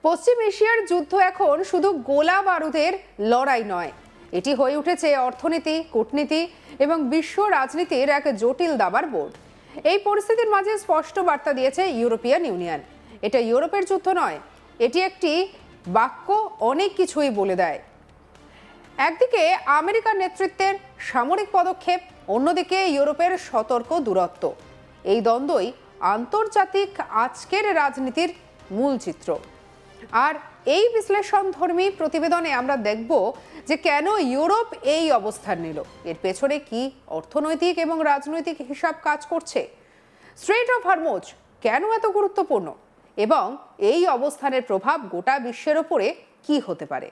পশ্চিম এশিয়ার যুদ্ধ এখন শুধু গোলা বারুদের লড়াই নয়, এটি হয়ে উঠেছে অর্থনীতি, কূটনীতি এবং বিশ্ব রাজনীতির এক জটিল দাবার বোর্ড। এই পরিস্থিতির মাঝে স্পষ্ট বার্তা দিয়েছে ইউরোপিয়ান ইউনিয়ন। এটা ইউরোপের যুদ্ধ নয়, এটি একটি বাক্য অনেক কিছুই বলে দেয়। একদিকে আমেরিকার নেতৃত্বের সামরিক পদক্ষেপ, অন্যদিকে ইউরোপের সতর্ক দূরত্ব। এই দ্বন্দ্বই আন্তর্জাতিক আজকের রাজনীতির মূল চিত্র। আর এই বিশ্লেষণধর্মী প্রতিবেদনে আমরা দেখব যে কেন ইউরোপ এই অবস্থান নিল, এর পেছনে কি অর্থনৈতিক এবং রাজনৈতিক হিসাব কাজ করছে, স্ট্রেট অফ হরমুজ কেন এত গুরুত্বপূর্ণ এবং এই অবস্থানের প্রভাব গোটা বিশ্বের ওপরে কি হতে পারে।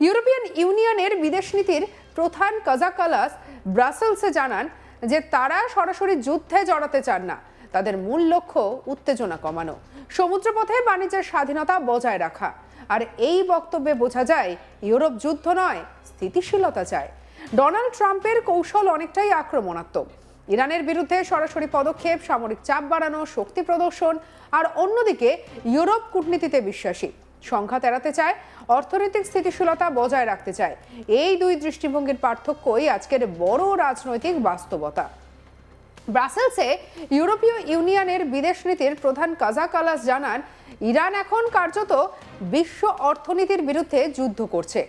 ইউরোপিয়ান ইউনিয়নের বিদেশ নীতির প্রধান কাজাকালাস ব্রাসেলসে জানান যে তারা সরাসরি যুদ্ধে জড়াতে চান না, তাদের মূল লক্ষ্য উত্তেজনা কমানো, সমুদ্রপথে বাণিজ্যের স্বাধীনতা বজায় রাখা। আর এই বক্তব্যে বোঝা যায় ইউরোপ যুদ্ধ নয়, স্থিতিশীলতা চায়। ডোনাল্ড ট্রাম্পের কৌশল অনেকটাই আক্রমণাত্মক, ইরানের বিরুদ্ধে সরাসরি পদক্ষেপ, সামরিক চাপ বাড়ানো, শক্তি প্রদর্শন। আর অন্যদিকে ইউরোপ কূটনীতিতে বিশ্বাসী, সংঘাত এড়াতে চায়, অর্থনৈতিক স্থিতিশীলতা বজায় রাখতে চায়। এই দুই দৃষ্টিভঙ্গির পার্থক্যই আজকের বড় রাজনৈতিক বাস্তবতা। ব্রাসেলসে ইউরোপীয় ইউনিয়নের বিদেশ নীতির প্রধান কাজাকালাস জানান, ইরান এখন কার্যত বিশ্ব অর্থনীতির বিরুদ্ধে যুদ্ধ করছে।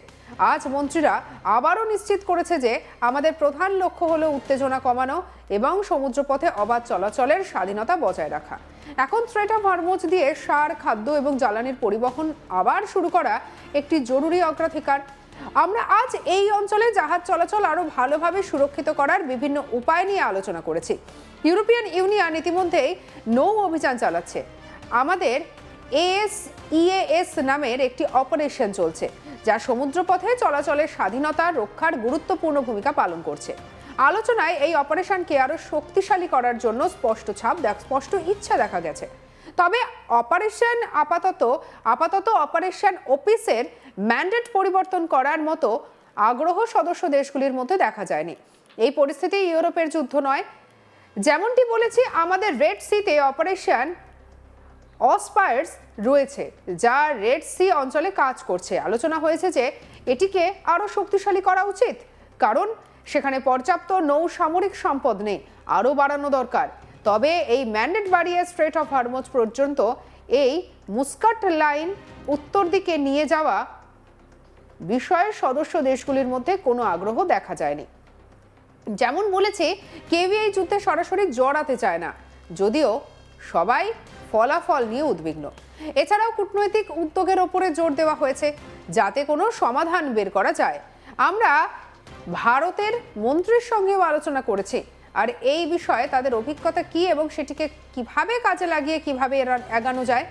আজ মন্ত্রীরা আবারও নিশ্চিত করেছে যে আমাদের প্রধান লক্ষ্য হলো উত্তেজনা কমানো এবং সমুদ্রপথে অবাধ চলাচলের স্বাধীনতা বজায় রাখা। এখন স্ট্রেট অফ হরমুজ দিয়ে সার, খাদ্য এবং জ্বালানির পরিবহন আবার শুরু করা একটি জরুরি অগ্রাধিকার। আমরা আজ এই অঞ্চলে জাহাজ চলাচল আরো ভালোভাবে সুরক্ষিত করার বিভিন্ন উপায় নিয়ে আলোচনা করেছি। ইউরোপিয়ান ইউনিয়ন ইতিমধ্যেই নৌ অভিযান চালাচ্ছে। আমাদের EAS নামের একটি অপারেশন চলছে, যা সমুদ্রপথে চলাচলের স্বাধীনতা রক্ষার গুরুত্বপূর্ণ ভূমিকা পালন করছে। আলোচনায় এই অপারেশনকে আরো শক্তিশালী করার জন্য স্পষ্ট ইচ্ছা দেখা গেছে। তবে আপাতত অপারেশন অফিসের ম্যান্ডেট পরিবর্তন করার মতো আগ্রহ সদস্য দেশগুলির মধ্যে দেখা যায়নি। এই পরিস্থিতি ইউরোপের যুদ্ধ নয়। যেমনটি বলেছি, আমাদের রেড সিতে অপারেশন অসপায়ার্স রয়েছে, যা রেড সি অঞ্চলে কাজ করছে। আলোচনা হয়েছে যে এটিকে আরো শক্তিশালী করা উচিত, কারণ সেখানে পর্যাপ্ত নৌ সামরিক সম্পদ নেই, আরো বাড়ানো দরকার। তবে এই ম্যান্ডেট বাড়িয়ে স্ট্রেট অফ হরমুজ পর্যন্ত এই মুস্কাট লাইন উত্তর দিকে নিয়ে যাওয়া বিষয়ে সদস্য দেশগুলির মধ্যে কোনো আগ্রহ দেখা যায়নি। যেমন বলেছে, কেউই এই যুদ্ধে সরাসরি জড়াতে চায় না, যদিও সবাই ফলাফল নিয়ে উদ্বিগ্ন। এছাড়াও কূটনৈতিক উদ্যোগের ওপরে জোর দেওয়া হয়েছে, যাতে কোনো সমাধান বের করা যায়। আমরা ভারতের মন্ত্রীর সঙ্গেও আলোচনা করেছি, আর এই বিষয়ে তাদের অভিজ্ঞতা কি এবং সেটিকে কিভাবে কাজে লাগিয়ে কিভাবে এগানো যায়।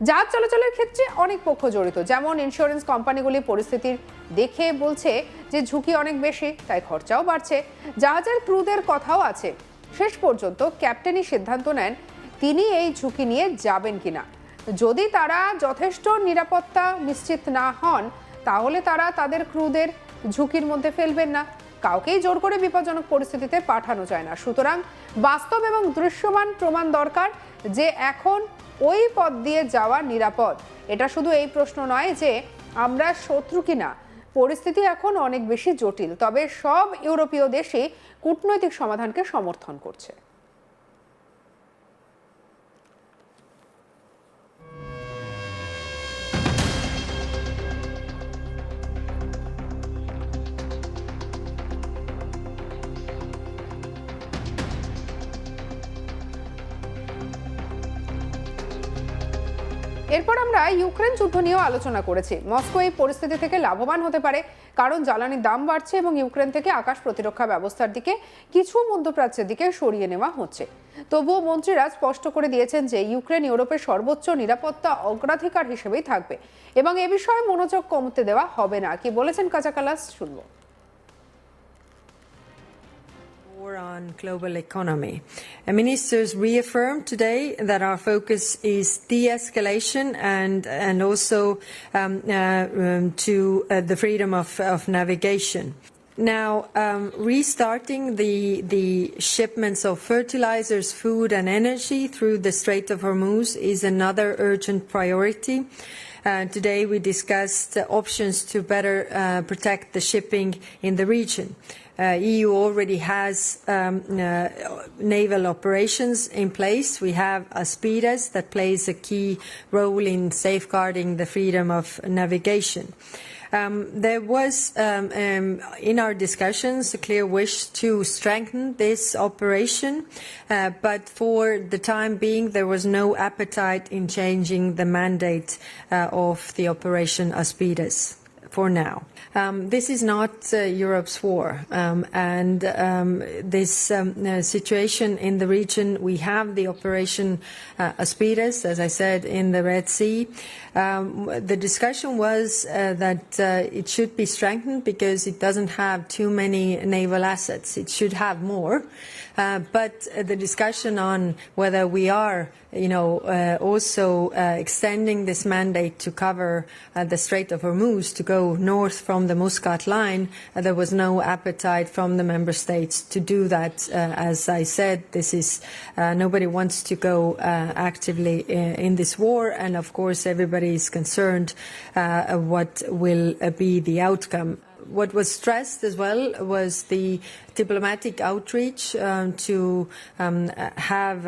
জাহাজ চলাচলের ক্ষেত্রে অনেক পক্ষ জড়িত, যেমন ইন্স্যুরেন্স কোম্পানিগুলি পরিস্থিতির দেখে বলছে যে ঝুঁকি অনেক বেশি, তাই খরচাও বাড়ছে। জাহাজের ক্রুদের কথাও আছে। শেষ পর্যন্ত ক্যাপ্টেনই সিদ্ধান্ত নেন তিনি এই ঝুঁকি নিয়ে যাবেন কিনা। যদি তারা যথেষ্ট নিরাপত্তা নিশ্চিত না হন, তাহলে তারা তাদের ক্রুদের ঝুঁকির মধ্যে ফেলবেন না। কাউকেই জোর করে বিপজ্জনক পরিস্থিতিতে পাঠানো যায় না। সুতরাং বাস্তব এবং দৃশ্যমান প্রমাণ দরকার যে এখন ওই পথ দিয়ে যাওয়া নিরাপদ। এটা শুধু এই প্রশ্ন নয় যে আমরা শত্রু কিনা, পরিস্থিতি এখন অনেক বেশি জটিল। তবে সব ইউরোপীয় দেশই কূটনৈতিক সমাধানকে সমর্থন করছে। এরপর আমরা ইউক্রেন যুদ্ধ নিয়েও আলোচনা করেছি। মস্কো এই পরিস্থিতি থেকে লাভবান হতে পারে, কারণ জ্বালানির দাম বাড়ছে এবং ইউক্রেন থেকে আকাশ প্রতিরক্ষা ব্যবস্থার দিকে কিছু মধ্যপ্রাচ্যের দিকে সরিয়ে নেওয়া হচ্ছে। তবুও মন্ত্রীরা স্পষ্ট করে দিয়েছেন যে ইউক্রেন ইউরোপের সর্বোচ্চ নিরাপত্তা অগ্রাধিকার হিসেবেই থাকবে এবং এ বিষয়ে মনোযোগ কমতে দেওয়া হবে না। কি বলেছেন কাজাকালাস, শুনবো। On global economy. Ministers reaffirmed today that our focus is de-escalation and also to the freedom of navigation. Now, restarting the shipments of fertilizers, food and energy through the Strait of Hormuz is another urgent priority. Today we discussed options to better protect the shipping in the region. EU already has naval operations in place. We have Aspides that plays a key role in safeguarding the freedom of navigation. There was, in our discussions, a clear wish to strengthen this operation, but for the time being, there was no appetite in changing the mandate of the Operation Aspides. For now. This is not Europe's war, and this situation in the region, we have the Operation Aspides, as I said, in the Red Sea. The discussion was that it should be strengthened because it doesn't have too many naval assets. It should have more. But the discussion on whether we are, also extending this mandate to cover the Strait of Hormuz to go north from the Muscat line, there was no appetite from the member states to do that. As I said, this is nobody wants to go actively in this war, and of course everybody is concerned what will be the outcome. What was stressed as well was the diplomatic outreach to have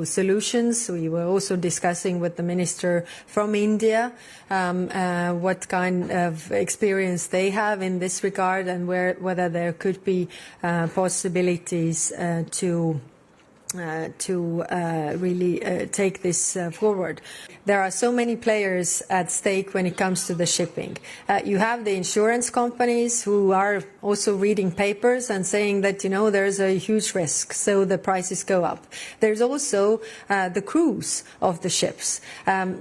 solutions. We were also discussing with the minister from India what kind of experience they have in this regard and whether there could be possibilities to really take this forward. There are so many players at stake when it comes to the shipping. You have the insurance companies who are also reading papers and saying that, there's a huge risk, so the prices go up. There's also the crews of the ships.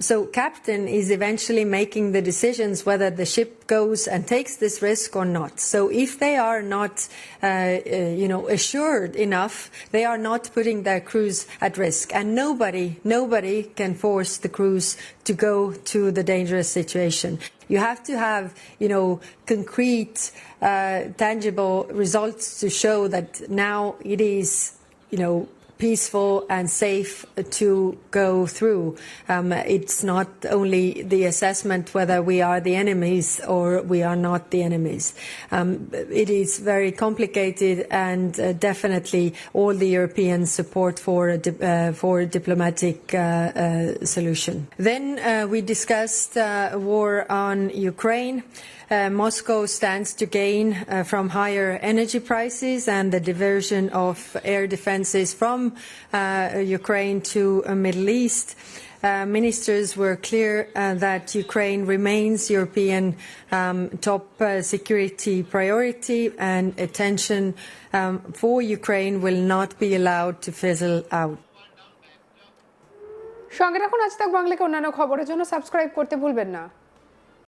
So captain is eventually making the decisions whether the ship goes and takes this risk or not. So if they are not, assured enough, they are not putting their crews at risk. And nobody can force the crews to go to the dangerous situation. You have to have, concrete, tangible results to show that now it is, peaceful and safe to go through. It's not only the assessment whether we are the enemies or we are not the enemies. It is very complicated, and definitely all the European support for a diplomatic solution. Then we discussed war on Ukraine. Moscow stands to gain from higher energy prices and the diversion of air defenses from Ukraine to the Middle East. Ministers were clear that Ukraine remains European top security priority, and attention for Ukraine will not be allowed to fizzle out. সঙ্গে রাখুন আজ তাক বাংলাকে অন্যান্য খবরের জন্য subscribe করতে ভুলবেন না।